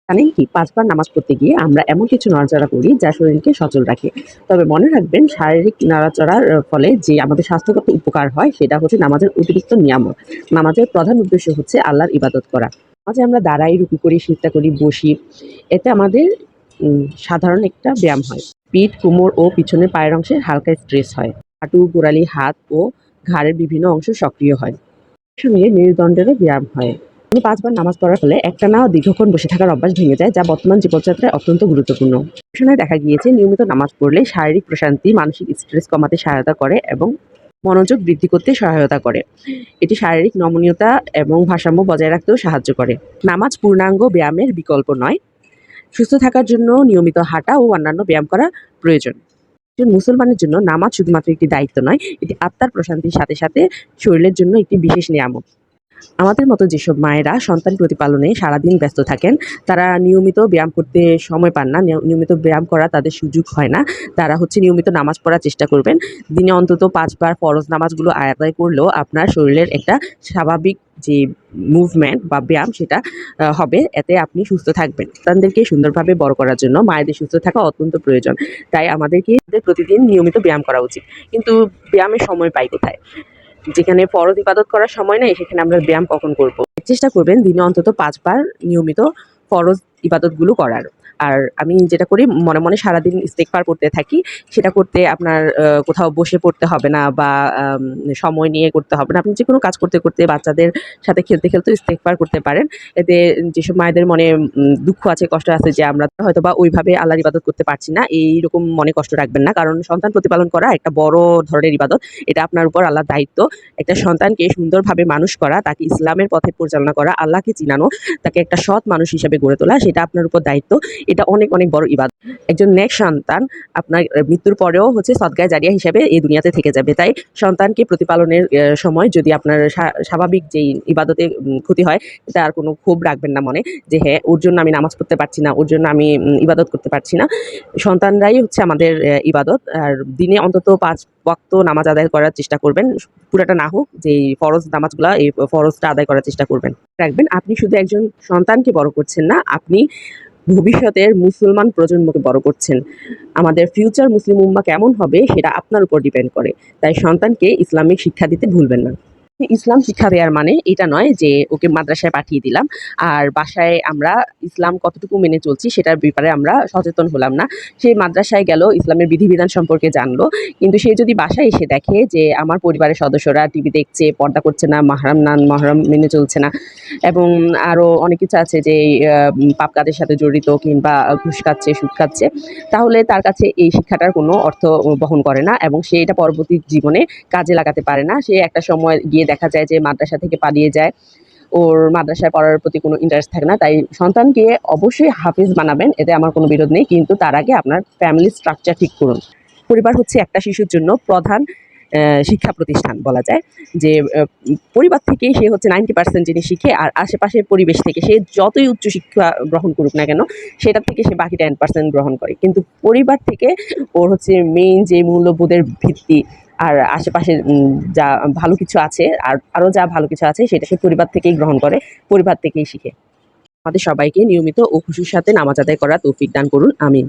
জানেন কি, ৫ বার নামাজ পড়তে গিয়ে আমরা এমন কিছু নড়াচড়া করি যা শরীরকে সচল রাখে। তবে মনে রাখবেন, শারীরিক নড়াচড়ার ফলে যে আমাদের স্বাস্থ্যগত উপকার হয় সেটা হচ্ছে নামাজের অতিরিক্ত নিয়ামত। নামাজের প্রধান উদ্দেশ্য হচ্ছে আল্লাহর ইবাদত করা। নামাজে আমরা দাঁড়াই, রুকু করি, সিজদা করি, বসি। এতে আমাদের সাধারণ একটা ব্যায়াম হয়। পিঠ, কোমর ও পিছনের পায়ের অংশে হালকা স্ট্রেচ হয়। হাঁটু, গোড়ালি, হাত ও ঘাড়ের বিভিন্ন অংশ সক্রিয় হয়। সঙ্গে মেরুদণ্ডেরও ব্যায়াম হয়। ৫ বার নামাজ পড়ার ফলে একটানা দীর্ঘক্ষণ বসে থাকার অভ্যাস ভেঙে যায়, যা বর্তমান জীবনযাত্রায় অত্যন্ত গুরুত্বপূর্ণ। গবেষণায় দেখা গিয়েছে নিয়মিত নামাজ পড়লে শারীরিক প্রশান্তি, মানসিক স্ট্রেস কমাতে সহায়তা করে এবং মনোযোগ বৃদ্ধি করতে সহায়তা করে। এটি শারীরিক নমনীয়তা এবং ভারসাম্য বজায় রাখতেও সাহায্য করে। নামাজ পূর্ণাঙ্গ ব্যায়ামের বিকল্প নয়। সুস্থ থাকার জন্য নিয়মিত হাঁটা ও অন্যান্য ব্যায়াম করা প্রয়োজন। একজন মুসলমানের জন্য নামাজ শুধুমাত্র একটি দায়িত্ব নয়, এটি আত্মার প্রশান্তির সাথে সাথে শরীরের জন্য একটি বিশেষ নিয়ামত। আমাদের মতো যেসব মায়েরা সন্তান প্রতিপালনে সারাদিন ব্যস্ত থাকেন, তারা নিয়মিত ব্যায়াম করতে সময় পান না, নিয়মিত ব্যায়াম করা তাদের সুযোগ হয় না। তারা হচ্ছে নিয়মিত নামাজ পড়ার চেষ্টা করবেন। দিনে অন্তত ৫ বার ফরজ নামাজগুলো আদায় করলেও আপনার শরীরের একটা স্বাভাবিক যে মুভমেন্ট বা ব্যায়াম সেটা হবে। এতে আপনি সুস্থ থাকবেন। সন্তানদেরকে সুন্দরভাবে বড় করার জন্য মায়েদের সুস্থ থাকা অত্যন্ত প্রয়োজন। তাই আমাদেরকে প্রতিদিন নিয়মিত ব্যায়াম করা উচিত। কিন্তু ব্যায়ামের সময় পাই কোথায়? যেখানে ফরজ ইবাদত করার সময় নাই, সেখানে আমরা ব্যায়াম কখন করব? চেষ্টা করবেন দিনে অন্তত ৫ বার নিয়মিত ফরজ ইবাদতগুলো করার। আর আমি যেটা করি, মনে, মনে সারাদিন ইস্তেগফার পড়তে থাকি। সেটা করতে আপনার কোথাও বসে পড়তে হবে না বা সময় নিয়ে করতে হবে না। আপনি যেকোনো কাজ করতে, করতে বাচ্চাদের সাথে খেলতে, খেলতেও ইস্তেগফার করতে পারেন। এতে যেসব মায়েদের মনে দুঃখ আছে, কষ্ট আছে যে আমরা হয়তোবা ওইভাবে আল্লাহর ইবাদত করতে পারছি না, এইরকম মনে কষ্ট রাখবেন না। কারণ সন্তান প্রতিপালন করা একটা বড় ধরনের ইবাদত। এটা আপনার উপর আল্লাহর দায়িত্ব। একটা সন্তানকে সুন্দরভাবে মানুষ করা, তাকে ইসলামের পথে পরিচালনা করা, আল্লাহকে চিনানো, তাকে একটা সৎ মানুষ হিসেবে গড়ে তোলা, সেটা আপনার উপর দায়িত্ব। এটা অনেক, অনেক বড় ইবাদত। একজন নেক সন্তান আপনার মৃত্যুর পরেও হচ্ছে সদকায়ে জারিয়া হিসেবে এই দুনিয়াতে থেকে যাবে। তাই সন্তানকে প্রতিপালনের সময় যদি আপনার স্বাভাবিক যেই ইবাদতে ক্ষতি হয়, তার কোনো ক্ষোভ রাখবেন না মনে যে হ্যাঁ, ওর জন্য আমি নামাজ পড়তে পারছি না, ওর জন্য আমি ইবাদত করতে পারছি না। সন্তানরাই হচ্ছে আমাদের ইবাদত। আর দিনে অন্তত ৫ ওয়াক্ত নামাজ আদায় করার চেষ্টা করবেন। পুরাটা না হোক, যে ফরজ নামাজগুলা, এই ফরজটা আদায় করার চেষ্টা করবেন। রাখবেন, আপনি শুধু একজন সন্তানকে বড় করছেন না, আপনি ভবিষ্যতের মুসলমান প্রজন্মকে বড় করছেন। আমাদের ফিউচার মুসলিম উম্মাহ কেমন হবে সেটা আপনার উপর ডিপেন্ড করে। তাই সন্তানকে ইসলামিক শিক্ষা দিতে ভুলবেন না। ইসলাম শিক্ষা দেওয়ার মানে এটা নয় যে ওকে মাদ্রাসায় পাঠিয়ে দিলাম আর বাসায় আমরা ইসলাম কতটুকু মেনে চলছি সেটার ব্যাপারে আমরা সচেতন হলাম না। সে মাদ্রাসায় গেল, ইসলামের বিধিবিধান সম্পর্কে জানলো, কিন্তু সে যদি বাসায় এসে দেখে যে আমার পরিবারের সদস্যরা টিভি দেখছে, পর্দা করছে না, মাহরাম না মহরম মেনে চলছে না, এবং আরও অনেক কিছু আছে যে পাপ কাজের সাথে জড়িত, কিংবা ঘুষ খাচ্ছে, সুদ খাচ্ছে, তাহলে তার কাছে এই শিক্ষাটার কোনো অর্থ বহন করে না এবং সে এটা পরবর্তী জীবনে কাজে লাগাতে পারে না। সে একটা সময় গিয়ে দেখা যায় যে মাদ্রাসা থেকে পালিয়ে যায়। ওর মাদ্রাসায় পড়ার প্রতি কোনো ইন্টারেস্ট থাকে না। তাই সন্তানকে অবশ্যই হাফেজ বানাবেন, এতে আমার কোনো বিরোধ নেই। কিন্তু তার আগে আপনার ফ্যামিলি স্ট্রাকচার ঠিক করুন। পরিবার হচ্ছে একটা শিশুর জন্য প্রধান শিক্ষা প্রতিষ্ঠান বলা যায়। যে পরিবার থেকেই সে হচ্ছে 90% জিনিস শিখে, আর আশেপাশের পরিবেশ থেকে সে যতই উচ্চ শিক্ষা গ্রহণ করুক না কেন, সেটার থেকে সে বাকি 10% গ্রহণ করে। কিন্তু পরিবার থেকে ওর হচ্ছে মেইন যে মূল্যবোধের ভিত্তি আর আশেপাশে যা ভালো কিছু আছে, আর আরও যা ভালো কিছু আছে, সেটা সে পরিবার থেকেই গ্রহণ করে, পরিবার থেকেই শিখে। আমাদের সবাইকে নিয়মিত ও খুশির সাথে নামাজ আদায় করার তৌফিক দান করুন। আমিন।